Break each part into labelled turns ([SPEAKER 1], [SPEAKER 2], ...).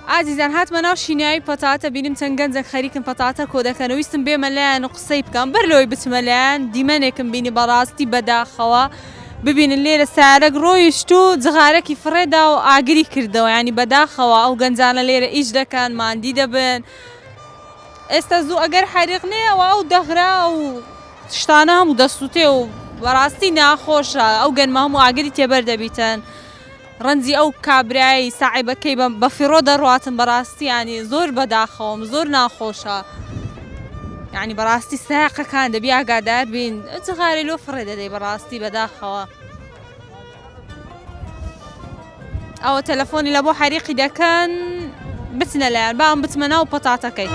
[SPEAKER 1] ئازیزان هاتمە ناو شینایی پەتاتە بینیم چەند گەنجێک خەریکن پەتاتە کۆ دەکەن و ویستم بێمە لایەن و قسەی بکەم بەر لەوەی بچمە لایەن دیمەنێکم بینی بەڕاستی بەداخەوە ببینن لێرە سارەک ڕۆیشت و جغارەکی فڕێدا و ئاگری کردەوە ینی بەداخەوە ئەو گەنجانە لێرە ئیش دەکەن ماندی دەبن ئێستا زوو ئەگەر حریقنەیەوە ئەو دەغرا و شتانە هەموو دەسووتێ و بەڕاستی ناخۆشە ئەو گەنمە هەموو ئاگری تێبەر دەبیتن ڕەنجی ئەو کابرایی ساعیبەکەی بە فیڕۆ دەڕواتن بەڕاستی ینی زۆر بەداخەوم زۆر ناخۆشە ینی بەڕاستی ساقەکان دەبی ئاگادار بین جغاری لۆ فڕێ دەدەی بەڕاستی بەداخەوە ئەوە تەلەفۆنی لە بۆ حەریقی دەکەن بچنە لایەن بام بچمە ناو پەتاتەکەی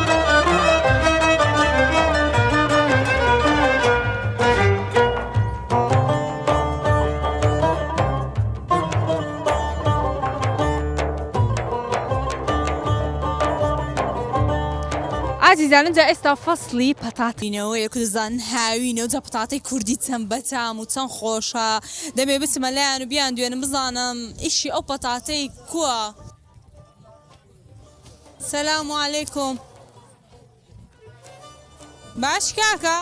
[SPEAKER 1] ئازیزانم جا ئێستا فەسڵی پەتاتینەوەیە کوردستان هاوینە و جا پەتاتەی کوردی چەند بەتام و چەند خۆشە دەبێ بچمە لایەن و بیان دوێنم بزانم ئیشی ئەو پەتاتەی کووە سەلام عەلەیکوم باش کاکە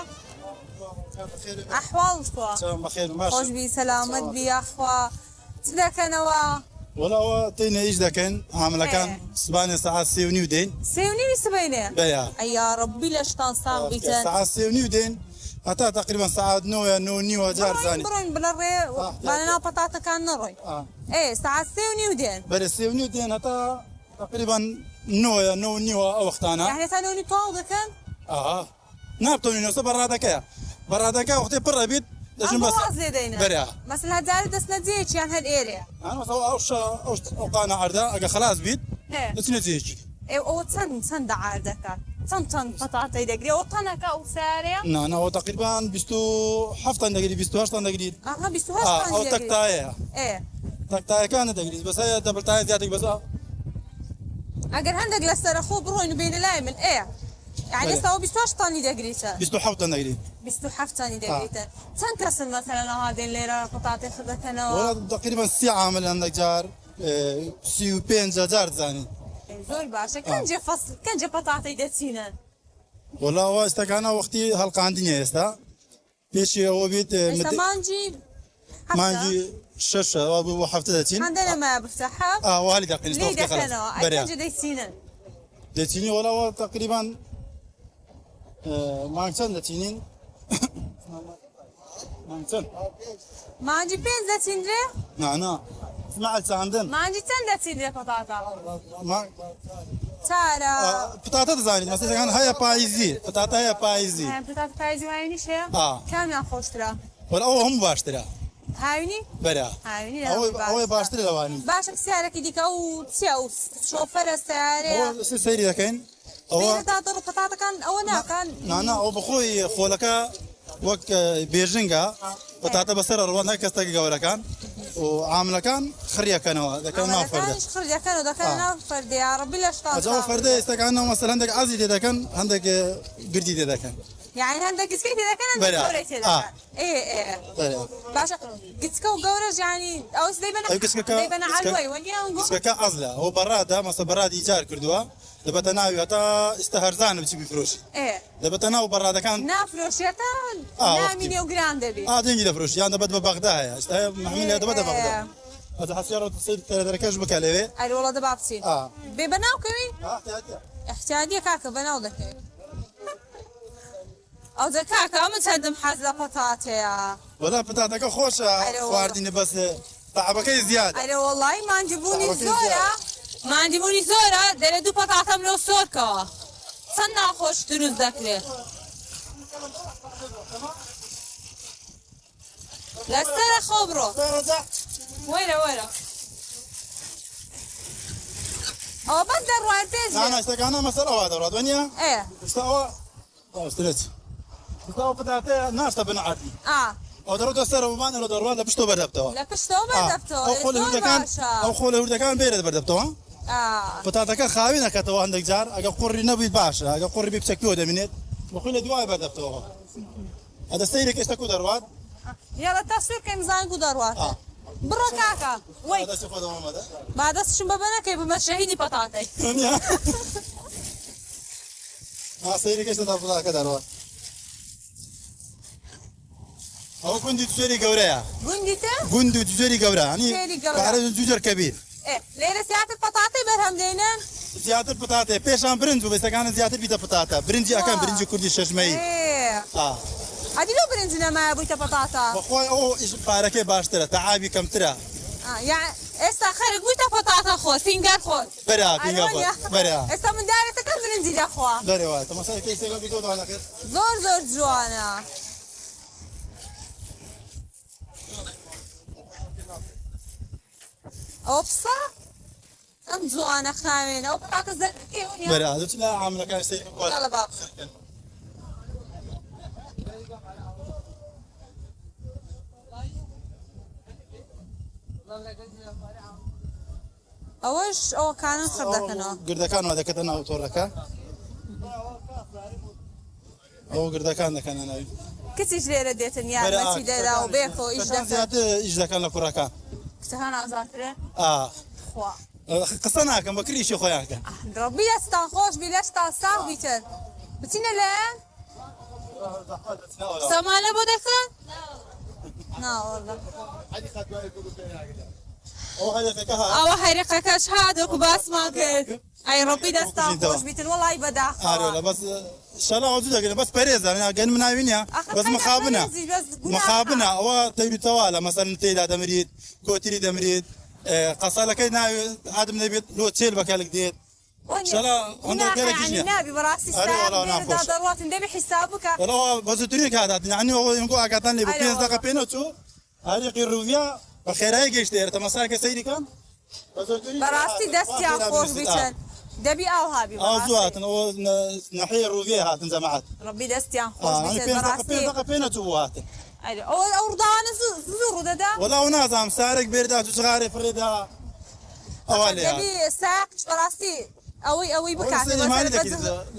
[SPEAKER 1] ئەحواڵت کووە خۆش بی سەلامەت بی ئەخوا چ دەکەنەوە
[SPEAKER 2] والله تينا ايش دكن عاملكان سبانه ساعات 3:30 دين
[SPEAKER 1] 3:30 سبينه
[SPEAKER 2] بيا
[SPEAKER 1] اي يا ربي ليش تنصاب بيتن
[SPEAKER 2] ساعات 3:30 دين حتى تقريبا ساعات نو جار ثاني
[SPEAKER 1] برون بنري باننا بطاطا كان نروي ايه ساعات 3:30 دين
[SPEAKER 2] بس 3:30 دين حتى تقريبا نو وقتنا
[SPEAKER 1] يعني ثاني طاو دكن
[SPEAKER 2] نابتوني نو برادك وقتي بربيت
[SPEAKER 1] لازم بس
[SPEAKER 2] بريا
[SPEAKER 1] مثلا هزار دس نزيج يعني هالاريا
[SPEAKER 2] انا مثلا او قانا عرضه اجا خلاص بيت بس نزيج
[SPEAKER 1] ايه او تسن عرضك تن بطاطا دقري او طنك او ساريا
[SPEAKER 2] انا هو تقريبا بيستو حفطه دقري بيستو هشتان دقري
[SPEAKER 1] بيستو هشتان
[SPEAKER 2] او تقطايه
[SPEAKER 1] ايه
[SPEAKER 2] تقطايه كانت دقري بس هي دبلتايه زيادة بس
[SPEAKER 1] اگر هندق لسر اخو بروين بين لايمن ايه يعني سوا بيستوش طاني دقريتا
[SPEAKER 2] بيستو حفطه دقري
[SPEAKER 1] بيستو حفتاني دقريتا تنكسر مثلا هذه الليره قطعتي خذتنا
[SPEAKER 2] ولا تقريبا ساعه من عندك جار سيو بين جار زاني
[SPEAKER 1] زول باشا كان جا فصل كان جا بطاطي دتينا
[SPEAKER 2] والله هو استكانا وقتي هلقا عندي استا بيش هو بيت مانجي شاشه ابو حفته دتين
[SPEAKER 1] عندنا ما بفتحها
[SPEAKER 2] والي دقيقه استوقف خلاص
[SPEAKER 1] بريا كان جا
[SPEAKER 2] دتيني ولا هو تقريبا مانجن دتينين
[SPEAKER 1] مانجي بين دتينري
[SPEAKER 2] نعم سمعت عندن
[SPEAKER 1] مانجي تن دتينري بطاطا تارا
[SPEAKER 2] بطاطا زاني مثلا كان هيا بايزي بطاطا هيا بايزي
[SPEAKER 1] بطاطا بايزي وين شيء كم ياخذ ترى
[SPEAKER 2] ولا هو هم باشتري
[SPEAKER 1] هاوني
[SPEAKER 2] برا
[SPEAKER 1] هاوني
[SPEAKER 2] هو باشتري لواني
[SPEAKER 1] باش بسعرك ديك او تساو شوفر السعر
[SPEAKER 2] هو سيري لكن
[SPEAKER 1] هو بطاطا كان او انا كان
[SPEAKER 2] نانا او بخوي خولك وك بيجنجا بطاطا بسر روان هيك استقي ولا كان وعامله كان خريه كانوا ذا كان ما فرده
[SPEAKER 1] خريه كانوا ذا كان فرده يا ربي ليش طاطا
[SPEAKER 2] جو فرده استقعنا مثلا عندك عزيز اذا كان عندك قردي اذا كان
[SPEAKER 1] يعني عندك سكيت اذا كان عندك كوريت ايه باشا قسكا وقورج يعني او دايما علوي وين
[SPEAKER 2] قسكا ازله هو براده مثلا براد ايجار كردوا دبت ناوي هتا استهرزان بتجيب فروش دبت ناو براده كان
[SPEAKER 1] نافروش هتا ناميني وجراند بي
[SPEAKER 2] دينجي دفروش يعني دبت ببغداد استا محمله دبت بغداد هذا حسيرة تصير تركش بكالية
[SPEAKER 1] اي والله دبا بتصير ببناو كوي احتياجي كاكا بناو ذكي او ذكاكا من تهدم حزة بطاطا
[SPEAKER 2] ولا بطاطا خوشة خوارديني بس تعبك زيادة
[SPEAKER 1] اي والله ما نجيبوني زورة دل دو بطاطا ملو سوركا صنع خوش دروز ذكري لسر خبرو ويرا او بدر وارتز
[SPEAKER 2] انا استكانا مسألة هذا راد ونيا
[SPEAKER 1] ايه
[SPEAKER 2] استوى استريت استوى بتاعته ناس تبنا عادي او درو تسر ومان لو درو لا بشتو بردبتو او خوله كان بيرد بردبتو بتاعتك خاوينك تو عندك جار اجا قري نبي باشا اجا قري بيبسكيو دمنت بقول دواء بردبتو هذا سيرك استكو دروات
[SPEAKER 1] يلا تصوير كم زان قدروات بڕۆ کاکە وەی
[SPEAKER 2] دەستی خۆدەوە مەدە
[SPEAKER 1] با دەستشم بە بەنەکەی بمە شەهیدی پەتاتەی
[SPEAKER 2] سەیری کەشتە تا بڵاکە دەڕەوە ئەو گوندی دوێری گەورەیە
[SPEAKER 1] گوندی تە
[SPEAKER 2] گوند و دوێری گەورە هەنی
[SPEAKER 1] دوێری گەورە.
[SPEAKER 2] پارە جوجەر کەبیر
[SPEAKER 1] لێرە زیاتر پەتاتەی بەرهەم دێنن
[SPEAKER 2] زیاتر پتاتێ پێشان برنج و بەستەکانە زیاتر بیتە پتاتە برنجی ئەەکەم برنجی کوردی شەژمەی
[SPEAKER 1] ئەدی لەو برنج نەمایە بوویتە پەتاتە
[SPEAKER 2] بەخۆی ئەو پارەکەی باشترە تەعابی کەمترە
[SPEAKER 1] ئێستا خەرک بوویتە پەتاتە خۆ سینگەر خۆت
[SPEAKER 2] بەرا بەرا
[SPEAKER 1] ئێستا من دارێتەکە برنجی دەخوا
[SPEAKER 2] دەرێوە تەماشای کەیسێکە بیتۆدانەکرد
[SPEAKER 1] زۆر زۆر جوانە ئەوە پسە ئەم جوانە خاوێنە ئەو پەتاتە زەرکێونیە
[SPEAKER 2] بەرا دەچ لە عاملەکان سەیری
[SPEAKER 1] يلا بابا ئەوەش ئەوەکانن خردەکەنەوە
[SPEAKER 2] گردەکانەوە دەکەتە ناو تۆڕەکە ئەو گردەکان دەکەنە ناوی
[SPEAKER 1] کچیش لێرە دێتن یارمەتی دەدا و بێخۆ ئیش دەکەن
[SPEAKER 2] زیاتر ئیش دەکەن لە کوڕەکان
[SPEAKER 1] کچەکان ئازاترە خوا
[SPEAKER 2] قسە ناکەم بە کریشی خۆیان کە
[SPEAKER 1] ڕەبی دەستان خۆش بی لەشتان ساغ بیتر بچینە لەیان سەمانە بۆ دەکەن ناوەڵە ئەوە هەیرەقەکەش هادوەکو باسمان کرد ئەی ڕەبی دەستان خۆش بیتن وەڵی بەداخەوە
[SPEAKER 2] بەس شەڵا ئەوجو دەگرێت بەس پەرێزە گەن مناوینە بەس مخابنە ئەوە تەوریتەوە لە مەسەرن تێدا دەمرید کۆتری دەمرید قەسەلەکەی ناوی ئادم دەبێت لۆ چێل بەکەلک دێت
[SPEAKER 1] نابی بەڕاستی دەڕاتن دەبێ حیساب بکە
[SPEAKER 2] بەزوتری کاتات عنی ئەوگو ئاگاتان لێ 5 دقیقە پێنە چوو هەریقی ڕوویا بە خێرایی گەیشتێرە تەمەساکە سەیریکەم
[SPEAKER 1] بەڕاستی دەستیان خۆش بیچن دەبی ئاو هابی
[SPEAKER 2] ئاو زواتن ئەوە نەحەی ڕوویە هاتن جەماعەت
[SPEAKER 1] ڕەبی دەستیان خۆش بیچن بەڕاستی
[SPEAKER 2] 5 دقیقە پێنە چوو هاتن
[SPEAKER 1] ئەو ڕووداوانە زوو ڕوودەدا
[SPEAKER 2] وەڵاو نازانم سارێک بێردا جوجغارێ فڕێدا ئەوە لێ
[SPEAKER 1] دەبی ساقش بەڕاستی ئەوەی بکاتێ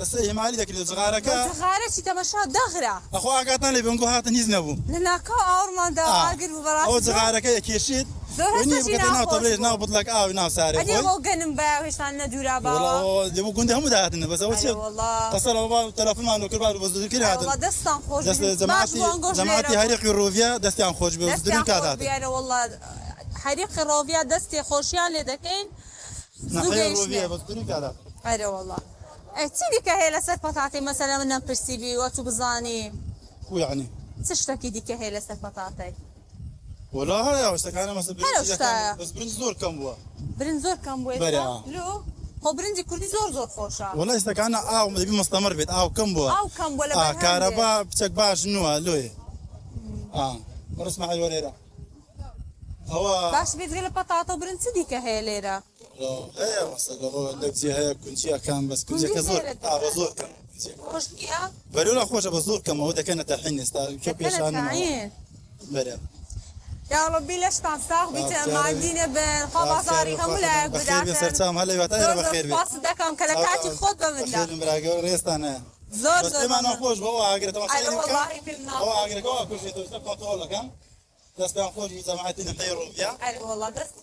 [SPEAKER 2] لەسەر هێمالی دەکرێت جغارەکە
[SPEAKER 1] جغارێکی تەمەشا دەغرا
[SPEAKER 2] ئەخۆ ئاگاتان لێ بنگۆ هاتن هیچ نەبوو
[SPEAKER 1] لە ناکاو ئاوڕماندا ئاگر بوو بەڕاستی
[SPEAKER 2] ئەو جغارەکە یەکێشیت ناو تەبلێت ناو بڵک ئاوی ناو سارێ
[SPEAKER 1] ئەدی گەنم بە هێشتان نەدورا باوە
[SPEAKER 2] دەبوو گوندە هەموو داهاتن بەس ئەوە چێ قەسەر ئەوە تەلەفۆنمان وکرد بەزودکرد هاتن
[SPEAKER 1] دەستان خۆش
[SPEAKER 2] جەماعەتی هەریقی ڕۆڤیا دەستیان خۆش بێ بەزودکردن کات هاتن
[SPEAKER 1] هەریقی ڕۆڤیا دەستی خۆشیان لێ دەکەین
[SPEAKER 2] نەحەی ڕۆڤیا بەزودکردن کات هاتن
[SPEAKER 1] ئەرێ وەڵڵا چی دیکە هەیە لەسەر پەتاتەی مەسەلە من نەمپرسیبی وە تو بزانی
[SPEAKER 2] یعنی
[SPEAKER 1] چ شتێکی دیکە هەیە لەسەر پەتاتەی
[SPEAKER 2] وەڵا هەیە شتەکانە مەسەل بەس برنج زۆر کەم بووە
[SPEAKER 1] برنج زۆر کەم بووە لۆ خۆ برنجی کوردی زۆر خۆشە
[SPEAKER 2] وەڵا شتەکانە ئاو دەبی مستەمر بێت ئاو کەم بووە
[SPEAKER 1] ئاو کەم بووە لە
[SPEAKER 2] کارەبا بچەک باش نووە لۆیە ڕسمە وەرێرە ئەوە
[SPEAKER 1] باش بێتگە لە پەتاتە و برنج چ دیکە هەیە لێرە
[SPEAKER 2] هەیە لەگزی هەیە کونچیەکان بەس کونجەکە زۆر زۆر کەم
[SPEAKER 1] خۆشکیە
[SPEAKER 2] بەرەولا خۆشە بە زۆر کەمەوە دەکەنە تەحین ئێستا کە پێشان بەرە
[SPEAKER 1] یا ڕەبی لەشتان ساغ بیتە مادینە بن خۆ بازاڕی هەموو لایەک بداتن
[SPEAKER 2] سەرچام هەڵە واتای بەخێر بێت
[SPEAKER 1] پاس دەکەم کە لە کاتی خۆت بەمندا
[SPEAKER 2] براگەوە ڕێستانە
[SPEAKER 1] زۆر
[SPEAKER 2] زۆر خۆش بەوە ئاگرێتەوە ئەوە ئاگرەکەەوە کوشێتەوە کۆنتۆڵەکەم دەستیان خۆش جەماعەتی نەحەی ڕۆڤیا
[SPEAKER 1] ئەرێ وەڵڵا دەست